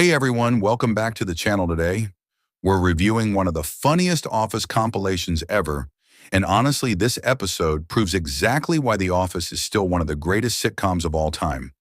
Hey everyone, welcome back to the channel today. We're reviewing one of the funniest Office compilations ever, and honestly, this episode proves exactly why The Office is still one of the greatest sitcoms of all time.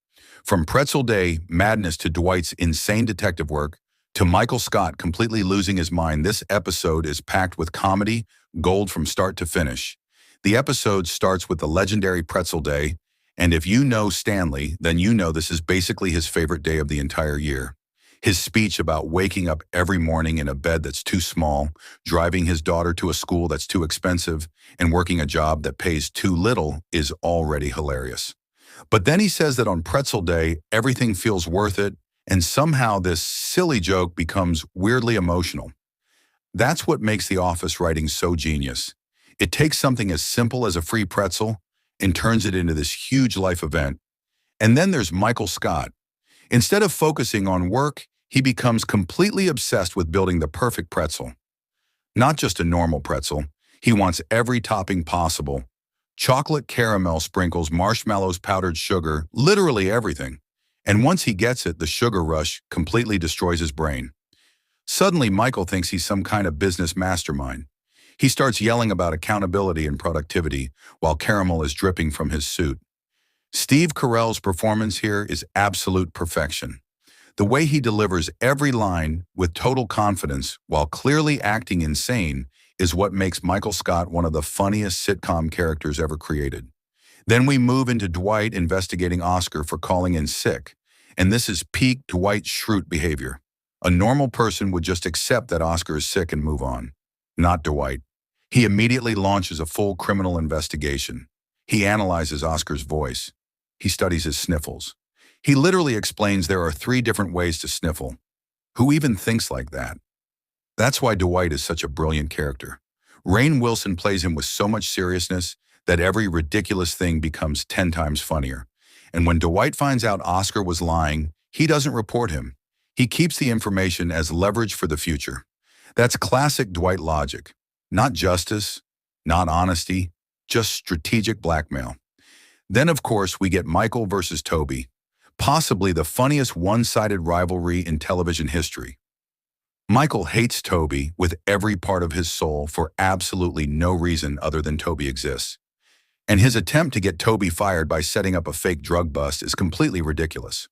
From Pretzel Day madness to Dwight's insane detective work, to Michael Scott completely losing his mind, this episode is packed with comedy, gold from start to finish. The episode starts with the legendary Pretzel Day, and if you know Stanley, then you know this is basically his favorite day of the entire year. His speech about waking up every morning in a bed that's too small, driving his daughter to a school that's too expensive, and working a job that pays too little is already hilarious. But then he says that on Pretzel Day, everything feels worth it, and somehow this silly joke becomes weirdly emotional. That's what makes The Office writing so genius. It takes something as simple as a free pretzel and turns it into this huge life event. And then there's Michael Scott. Instead of focusing on work, he becomes completely obsessed with building the perfect pretzel. Not just a normal pretzel, he wants every topping possible. Chocolate, caramel sprinkles, marshmallows, powdered sugar, literally everything. And once he gets it, the sugar rush completely destroys his brain. Suddenly, Michael thinks he's some kind of business mastermind. He starts yelling about accountability and productivity while caramel is dripping from his suit. Steve Carell's performance here is absolute perfection. The way he delivers every line with total confidence while clearly acting insane is what makes Michael Scott one of the funniest sitcom characters ever created. Then we move into Dwight investigating Oscar for calling in sick, and this is peak Dwight Schrute behavior. A normal person would just accept that Oscar is sick and move on. Not Dwight. He immediately launches a full criminal investigation. He analyzes Oscar's voice. He studies his sniffles. He literally explains there are 3 different ways to sniffle. Who even thinks like that? That's why Dwight is such a brilliant character. Rainn Wilson plays him with so much seriousness that every ridiculous thing becomes 10 times funnier. And when Dwight finds out Oscar was lying, he doesn't report him. He keeps the information as leverage for the future. That's classic Dwight logic. Not justice, not honesty, just strategic blackmail. Then, of course, we get Michael versus Toby, possibly the funniest one-sided rivalry in television history. Michael hates Toby with every part of his soul for absolutely no reason other than Toby exists. And his attempt to get Toby fired by setting up a fake drug bust is completely ridiculous.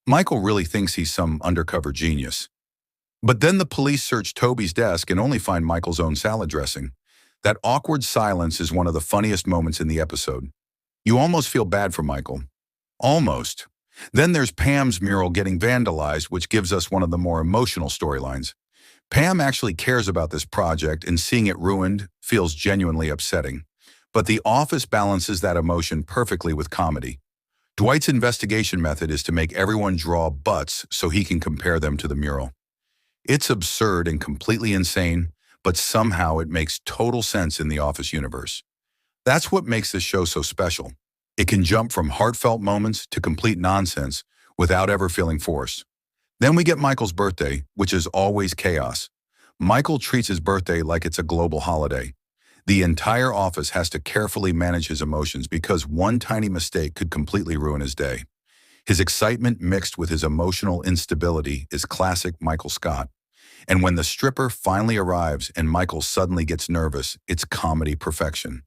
Michael really thinks he's some undercover genius. But then the police search Toby's desk and only find Michael's own salad dressing. That awkward silence is one of the funniest moments in the episode. You almost feel bad for Michael. Almost. Then there's Pam's mural getting vandalized, which gives us one of the more emotional storylines. Pam actually cares about this project, and seeing it ruined feels genuinely upsetting. But The Office balances that emotion perfectly with comedy. Dwight's investigation method is to make everyone draw butts so he can compare them to the mural. It's absurd and completely insane, but somehow it makes total sense in the Office universe. That's what makes this show so special. It can jump from heartfelt moments to complete nonsense without ever feeling forced. Then we get Michael's birthday, which is always chaos. Michael treats his birthday like it's a global holiday. The entire office has to carefully manage his emotions because one tiny mistake could completely ruin his day. His excitement mixed with his emotional instability is classic Michael Scott. And when the stripper finally arrives and Michael suddenly gets nervous, it's comedy perfection.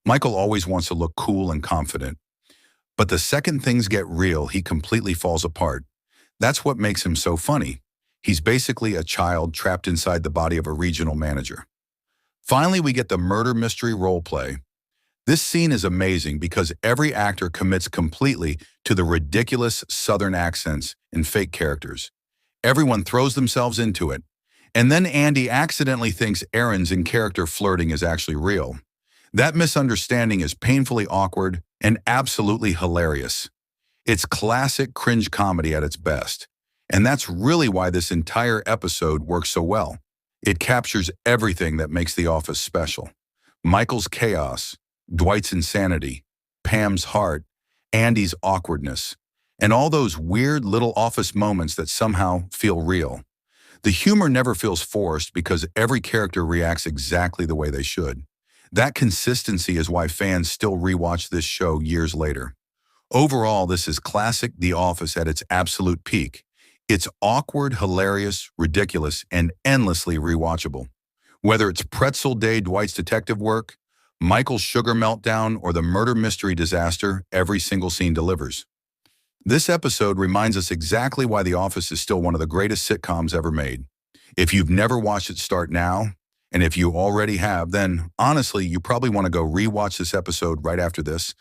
Michael always wants to look cool and confident. But the second things get real, he completely falls apart. That's what makes him so funny. He's basically a child trapped inside the body of a regional manager. Finally, we get the murder mystery role play. This scene is amazing because every actor commits completely to the ridiculous Southern accents and fake characters. Everyone throws themselves into it. And then Andy accidentally thinks Aaron's in character flirting is actually real. That misunderstanding is painfully awkward and absolutely hilarious. It's classic cringe comedy at its best. And that's really why this entire episode works so well. It captures everything that makes The Office special. Michael's chaos, Dwight's insanity, Pam's heart, Andy's awkwardness, and all those weird little office moments that somehow feel real. The humor never feels forced because every character reacts exactly the way they should. That consistency is why fans still rewatch this show years later. Overall, this is classic The Office at its absolute peak. It's awkward, hilarious, ridiculous, and endlessly rewatchable. Whether it's Pretzel Day Dwight's detective work, Michael's sugar meltdown, or the murder mystery disaster every single scene delivers. This episode reminds us exactly why The Office is still one of the greatest sitcoms ever made. If you've never watched it, start now. And if you already have, then honestly, you probably want to go rewatch this episode right after this.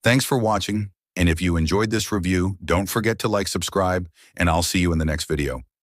Thanks for watching. And if you enjoyed this review, don't forget to like, subscribe, and I'll see you in the next video.